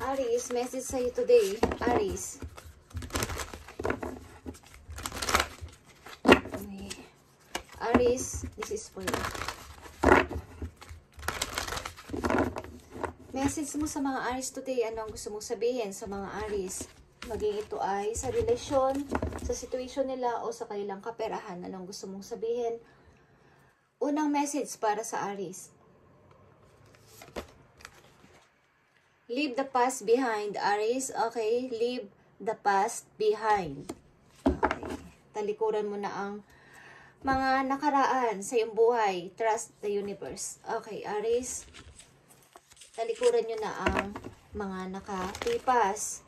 Aries, message sa'yo today. Aries. Okay. Aries, this is for you. Message mo sa mga Aries today. Ano ang gusto mong sabihin sa mga Aries? Maging ito ay sa relasyon, sa situation nila, o sa kanilang kaperahan. Anong gusto mong sabihin? Unang message para sa Aries. Leave the past behind, Aries. Okay, leave the past behind. Okay. Talikuran mo na ang mga nakaraan sa iyong buhay. Trust the universe. Okay, Aries. Talikuran nyo na ang mga nakalipas.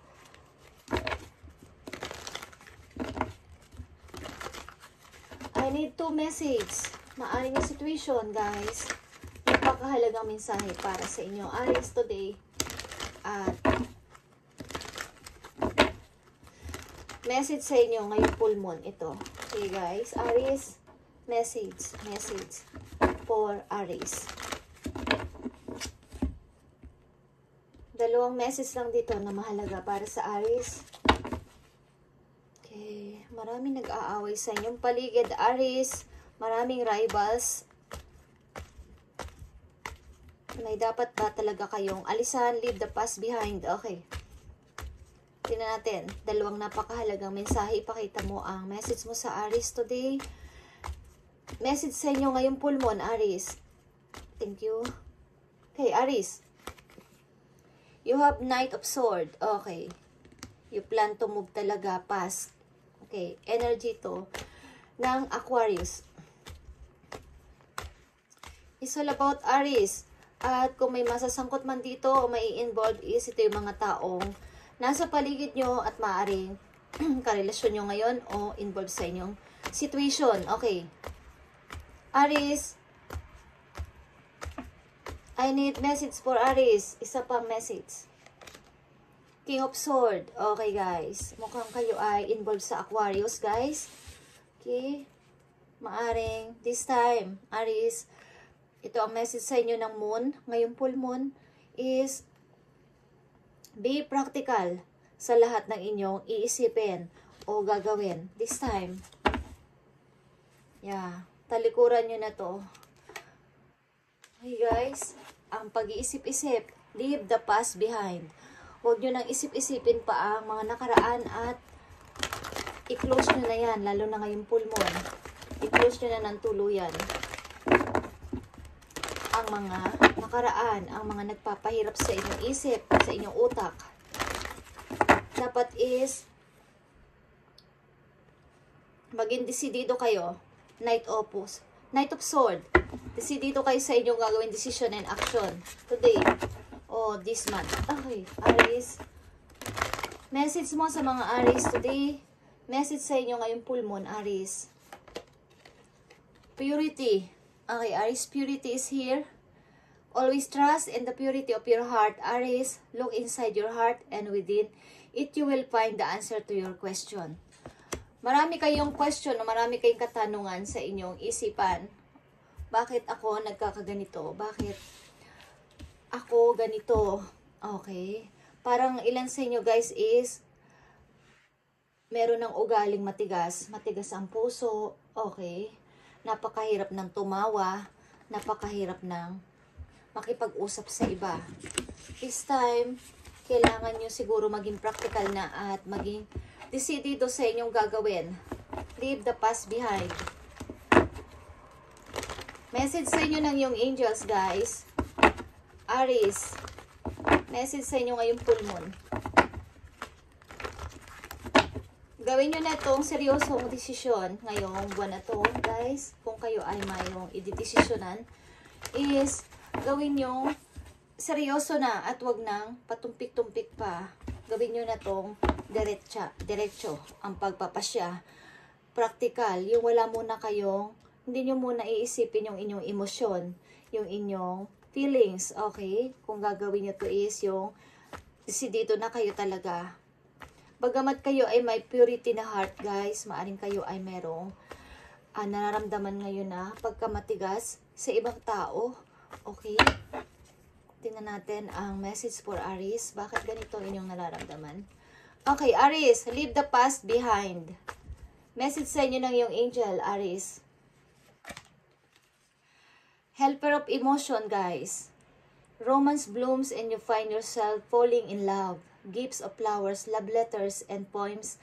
I need 2 message. Maaring yung situation, guys. Napakahalagang mensahe para sa inyo, Aries, today. At message sa inyo ngayong full moon ito. Okay, guys. Aries, message for Aries. Dalawang message lang dito na mahalaga para sa Aries. Okay. Maraming nag-aaway sa inyong paligid, Aries. Maraming rivals. May dapat ba talaga kayong alisan? Leave the past behind. Okay. Tingnan natin. Dalawang napakahalagang mensahe. Ipakita mo ang message mo sa Aries today. Message sa inyo ngayong full moon, Aries. Thank you. Okay, Aries. You have Knight of Swords. Okay. You plan to move talaga past. Okay. Energy to ng Aquarius. It's all about Aries. At kung may masasangkot man dito o may involved is ito yung mga taong nasa paligid nyo at maaaring karelasyon nyo ngayon o involved sa inyong situation. Okay. Aries, I need message for Aries. Isa pang message. King of Swords. Okay, guys. Mukhang kayo ay involved sa Aquarius, guys. Okay. Maaring this time, Aries, ito ang message sa inyo ng moon. Ngayong full moon is be practical sa lahat ng inyong iisipin o gagawin. This time. Yeah. Talikuran nyo na to. Okay, guys. Ang pag-iisip-isip, leave the past behind. Huwag nyo nang isip-isipin pa ang mga nakaraan at i-close nyo na yan, lalo na ngayong full moon. I-close nyo na ng tuluyan ang mga nakaraan, ang mga nagpapahirap sa inyong isip, sa inyong utak. Dapat is maging desidido kayo. Knight of Swords. Desidido kayo sa inyong gagawin decision and action today o this month. Okay, Aries. Message mo sa mga Aries today. Message sa inyo ngayong full moon, Aries. Purity. Okay, Aries, purity is here. Always trust in the purity of your heart, Aries. Look inside your heart and within it you will find the answer to your question. Marami kayong question o marami kayong katanungan sa inyong isipan. Bakit ako nagkakaganito? Bakit ako ganito? Okay. Parang ilan sa inyo, guys, is meron ng ugaling matigas. Matigas ang puso. Okay. Napakahirap ng tumawa, napakahirap ng makipag-usap sa iba. This time, kailangan nyo siguro maging practical na at maging decidido sa inyong gagawin. Leave the past behind. Message sa inyo ng yung angels, guys. Aries, message sa inyo ngayong full moon. Gawin nyo na itong seryosong desisyon ngayong buwan na to, guys. Kung kayo ay mayroong ididesisyonan, is gawin nyo seryoso na at wag nang patumpik-tumpik pa. Gawin nyo na itong diretso ang pagpapasya. Practical. Yung wala muna kayong, hindi nyo muna iisipin yung inyong emosyon, yung inyong feelings, okay? Kung gagawin nyo to is yung desidido na kayo talaga. Bagamat kayo ay may purity na heart, guys, maaring kayo ay merong nararamdaman ngayon na pagkamatigas sa ibang tao. Okay? Tingnan natin ang message for Aries. Bakit ganito inyong nararamdaman? Okay, Aries, leave the past behind. Message sa inyo ng iyong angel, Aries. Helper of emotion, guys. Romance blooms and you find yourself falling in love. Gifts of flowers, love letters, and poems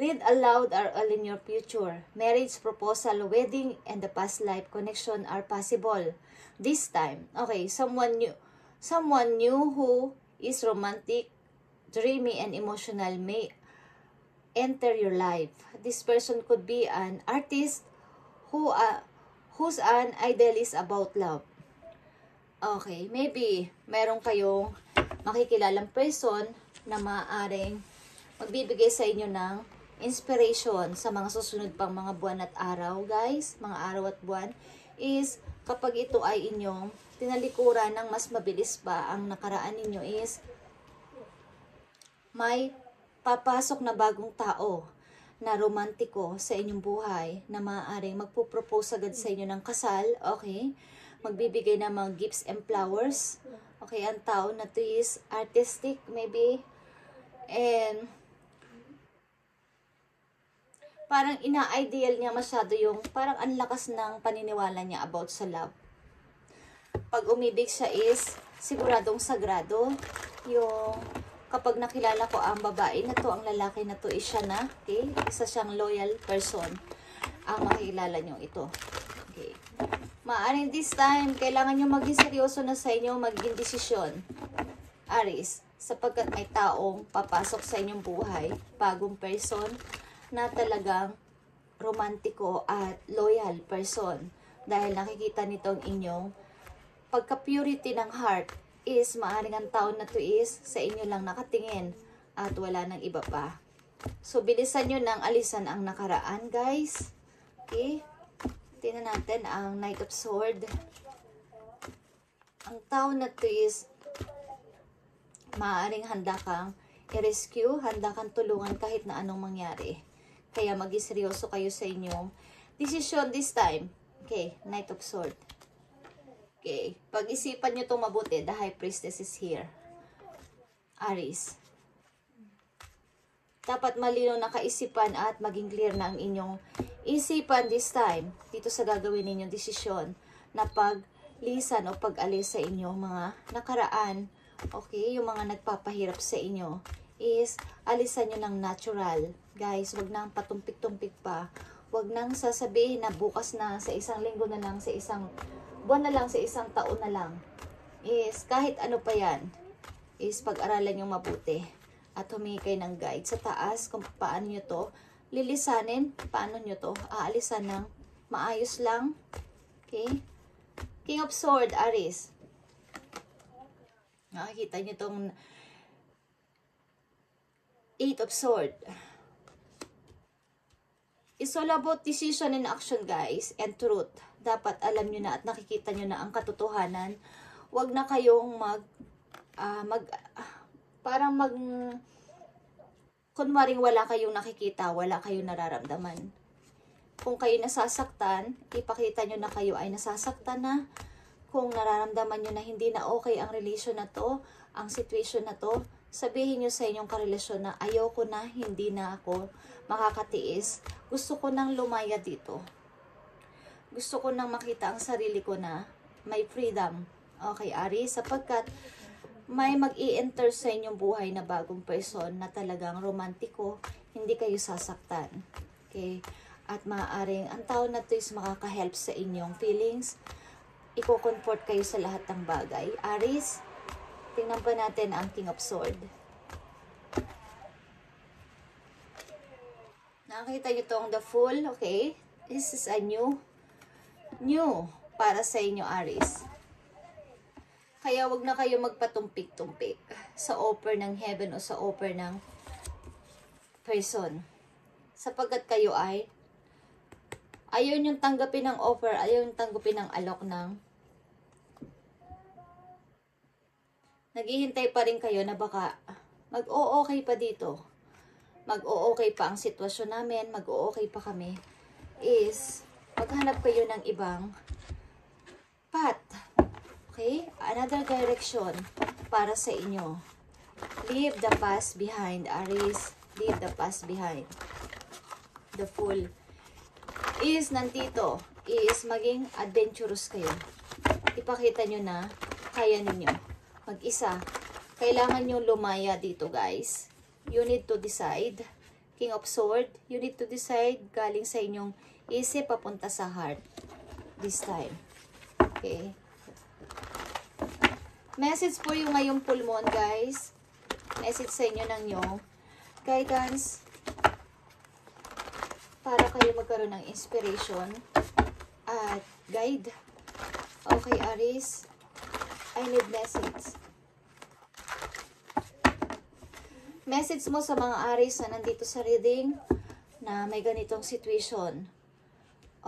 read aloud are all in your future. Marriage, proposal, wedding, and the past life connection are possible. This time, okay, someone new who is romantic, dreamy, and emotional may enter your life. This person could be an artist who's an idealist about love. Okay, maybe meron kayong makikilalang person na maaaring magbibigay sa inyo ng inspiration sa mga susunod pang mga buwan at araw, guys. Mga araw at buwan is kapag ito ay inyong tinalikuran ng mas mabilis pa ang nakaraan ninyo is may papasok na bagong tao na romantiko sa inyong buhay na maaaring magpo-propose agad sa inyo ng kasal, okay? Magbibigay ng mga gifts and flowers. Okay, ang tao na to is artistic maybe. And parang ina-ideal niya masyado yung parang ang lakas ng paniniwala niya about sa love. Pag umibig siya is siguradong sagrado. Yung kapag nakilala ko ang babae na to, ang lalaki na to is siya na, okay? Isa siyang loyal person ang makikilala nyo ito. Okay. Maaaring this time, kailangan nyo maging seryoso na sa inyo, maging desisyon. Aries, sapagkat may taong papasok sa inyong buhay, bagong person, na talagang romantiko at loyal person. Dahil nakikita nitong inyong pagka-purity ng heart is maaaring ang tao na to is sa inyo lang nakatingin at wala nang iba pa. So, bilisan nyo nang alisan ang nakaraan, guys. Okay? Tingnan natin ang Knight of Swords. Ang tao na to is maaaring handa kang i-rescue, handa kang tulungan kahit na anong mangyari. Kaya maging seryoso kayo sa inyong decision this time. Okay, Knight of Swords. Okay, pag-isipan nyo itong mabuti. The High Priestess is here. Aries. Dapat malino na kaisipan at maging clear na ang inyong isipan this time dito sa gagawin ninyong desisyon na paglisan o pag-alis sa inyong mga nakaraan. Okay, yung mga nagpapahirap sa inyo is alisan nyo ng natural. Guys, wag nang patumpik-tumpik pa. Wag nang sasabihin na bukas na, sa isang linggo na lang, sa isang buwan na lang, sa isang taon na lang. Is kahit ano pa yan, is pag-aralan nyo mabuti. At humingi kayo ng guide sa taas kung paano nyo to lilisanin, paano nyo to aalisan ng maayos lang. Okay? King of Swords, Aries. Nakikita nyo tong 8 of Swords. It's all about decision and action, guys, and truth. Dapat alam nyo na at nakikita nyo na ang katotohanan. Huwag na kayong kunwaring wala kayong nakikita, wala kayong nararamdaman. Kung kayo nasasaktan, ipakita nyo na kayo ay nasasaktan na. Kung nararamdaman nyo na hindi na okay ang relasyon na to, ang situation na to, sabihin nyo sa inyong karelasyon na ayoko na, hindi na ako makakatiis. Gusto ko nang lumaya dito. Gusto ko nang makita ang sarili ko na may freedom. Okay, Aries, sapagkat may mag-i-enter sa inyong buhay na bagong person na talagang romantiko, hindi kayo sasaktan. Okay? At maaaring ang tao na to is makaka-help sa inyong feelings. Iko-comfort kayo sa lahat ng bagay. Aries, tingnan pa natin ang King of Swords. Nakakita nyo itong the Fool, okay? This is a new para sa inyo, Aries. Kaya wag na kayo magpatumpik-tumpik sa offer ng heaven o sa offer ng person. Sapagkat kayo ay ayaw niyong tanggapin ng offer, ayaw niyong tanggapin ng alok ng naghihintay pa rin kayo na baka mag-o-okay pa dito. Mag-o-okay pa ang sitwasyon namin, mag-o-okay pa kami. Is maghanap kayo ng ibang path. Okay? Another direction para sa inyo. Leave the past behind, Aries. Leave the past behind. The Fool is nandito. Is maging adventurous kayo. Ipakita nyo na kaya ninyo. Mag-isa. Kailangan nyo lumaya dito, guys. You need to decide. King of Swords, you need to decide galing sa inyong isip papunta sa heart. This time. Okay. Message for you ngayong full moon, guys. Message sa inyo ng inyong guidance para kayo magkaroon ng inspiration at guide. Okay, Aries. I need message. Message mo sa mga Aries na nandito sa reading na may ganitong situation.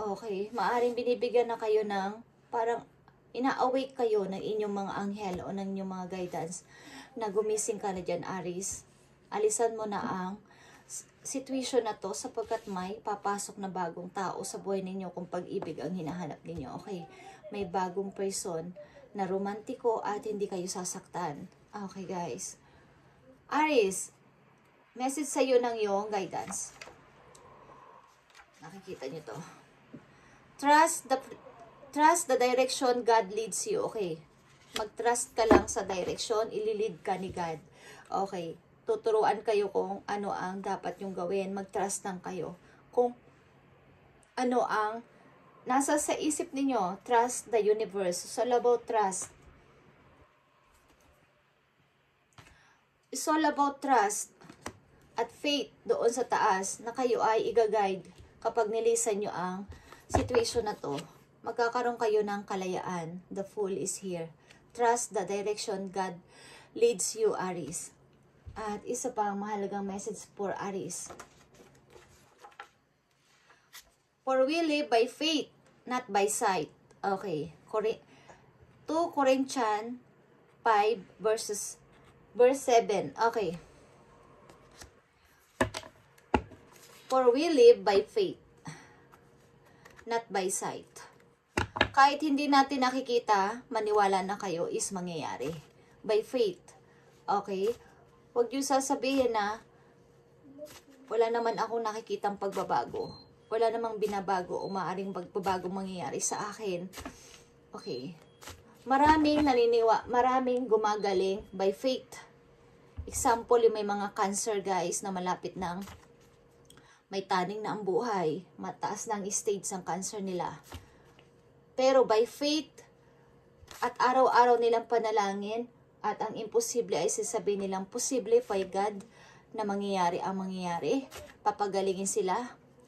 Okay, maaring binibigyan na kayo ng parang ina-awake kayo ng inyong mga anghel o ng inyong mga guidance na gumising ka na dyan, Aries. Alisan mo na ang situation na to sapagkat may papasok na bagong tao sa buhay ninyo kung pag-ibig ang hinahanap ninyo. Okay, may bagong person na romantiko at hindi kayo sasaktan. Okay, guys. Aries, message sa iyo ng iyong guidance. Nakikita nyo to. Trust the direction God leads you. Okay. Mag-trust ka lang sa direction, ililid ka ni God. Okay. Tuturuan kayo kung ano ang dapat yung gawin. Mag-trust lang kayo. Kung ano ang nasa sa isip ninyo. Trust the universe. It's all about trust. It's all about trust at faith doon sa taas na kayo ay i-guide kapag nilisan nyo ang situation na to. Magkakaroon kayo ng kalayaan. The Fool is here. Trust the direction God leads you, Aries. At isa pang mahalagang message for Aries. For we live by faith, not by sight. Okay. 2 Corinthians 5 verse 7. Okay. For we live by faith, not by sight. Kahit hindi natin nakikita, maniwala na kayo is mangyayari. By faith. Okay? Huwag niyo sasabihin na wala naman akong nakikitang pagbabago. Wala namang binabago o maaaring pagbabago mangyayari sa akin. Okay. Maraming gumagaling by faith. Example, yung may mga cancer, guys, na malapit ng may taning na ang buhay. Mataas na ang stage ng cancer nila. Pero by faith at araw-araw nilang panalangin at ang imposible ay sasabihin nilang posible by God na mangyayari ang mangyayari. Papagalingin sila.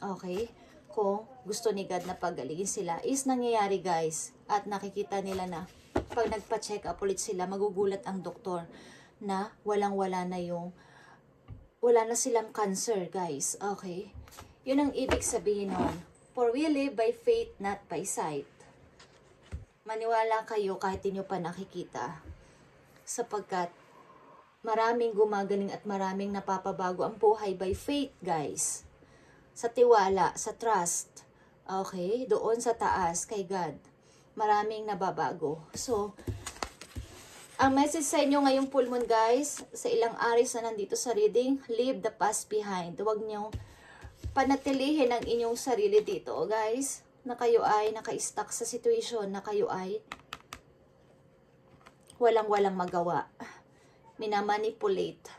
Okay? Kung gusto ni God na pagalingin sila is nangyayari, guys. At nakikita nila na pag nagpa-check up ulit sila, magugulat ang doktor na wala na silang cancer, guys. Okay? Yun ang ibig sabihin nun. For we live by faith, not by sight. Maniwala kayo kahit hindi nyo pa nakikita. Sapagkat maraming gumagaling at maraming napapabago ang buhay by faith, guys. Sa tiwala, sa trust. Okay? Doon sa taas, kay God. Maraming nababago. So, ang message sa inyo ngayong full moon, guys, sa ilang Aries na nandito sa reading, leave the past behind. Huwag nyo panatilihin ang inyong sarili dito, guys, na kayo ay naka-stuck sa situation, na kayo ay walang magawa. Minamanipulate,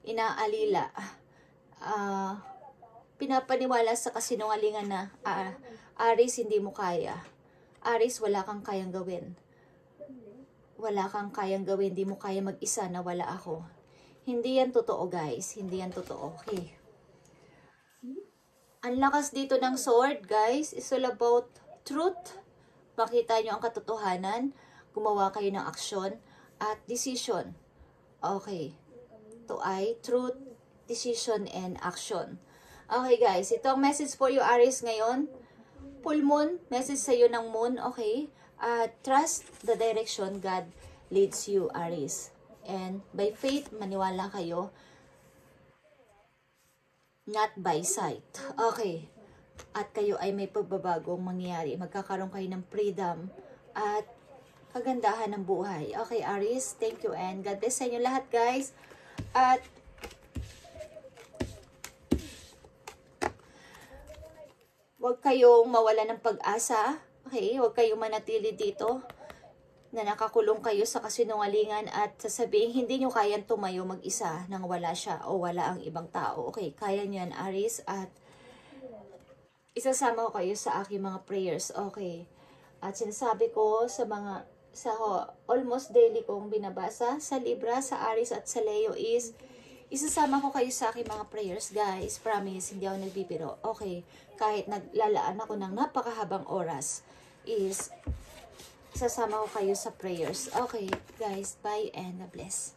inaalila, pinapaniwala sa kasinungalingan na, Aries, hindi mo kaya. Aries, wala kang kayang gawin. Wala kang kayang gawin, di mo kaya mag-isa na wala ako. Hindi yan totoo, guys. Hindi yan totoo. Okay. Ang lakas dito ng sword, guys. It's all about truth. Makita nyo ang katotohanan. Gumawa kayo ng aksyon at decision. Okay. To ay truth, decision, and action. Okay, guys. Ito ang message for you, Aries, ngayon. Full moon. Message sa iyo ng moon. Okay. Trust the direction God leads you, Aries. And by faith, maniwala kayo. Not by sight. Okay. At kayo ay may pagbabagong mangyayari. Magkakaroon kayo ng freedom. At kagandahan ng buhay. Okay, Aries, thank you and God bless sa inyo lahat, guys. At huwag kayong mawala ng pag-asa. Okay, huwag kayong manatili dito na nakakulong kayo sa kasinungalingan at sasabihin hindi nyo kayang tumayo mag-isa nang wala siya o wala ang ibang tao. Okay, kaya nyo yan, Aries, at isasama ko kayo sa aking mga prayers. Okay, at sinasabi ko sa almost daily kong binabasa sa Libra, sa Aries at sa Leo is isasama ko kayo sa aking mga prayers, guys. Promise, hindi ako nagbibiro. Okay, kahit naglalaan ako ng napakahabang oras is sasama ko kayo sa prayers. Okay, guys, bye and bless.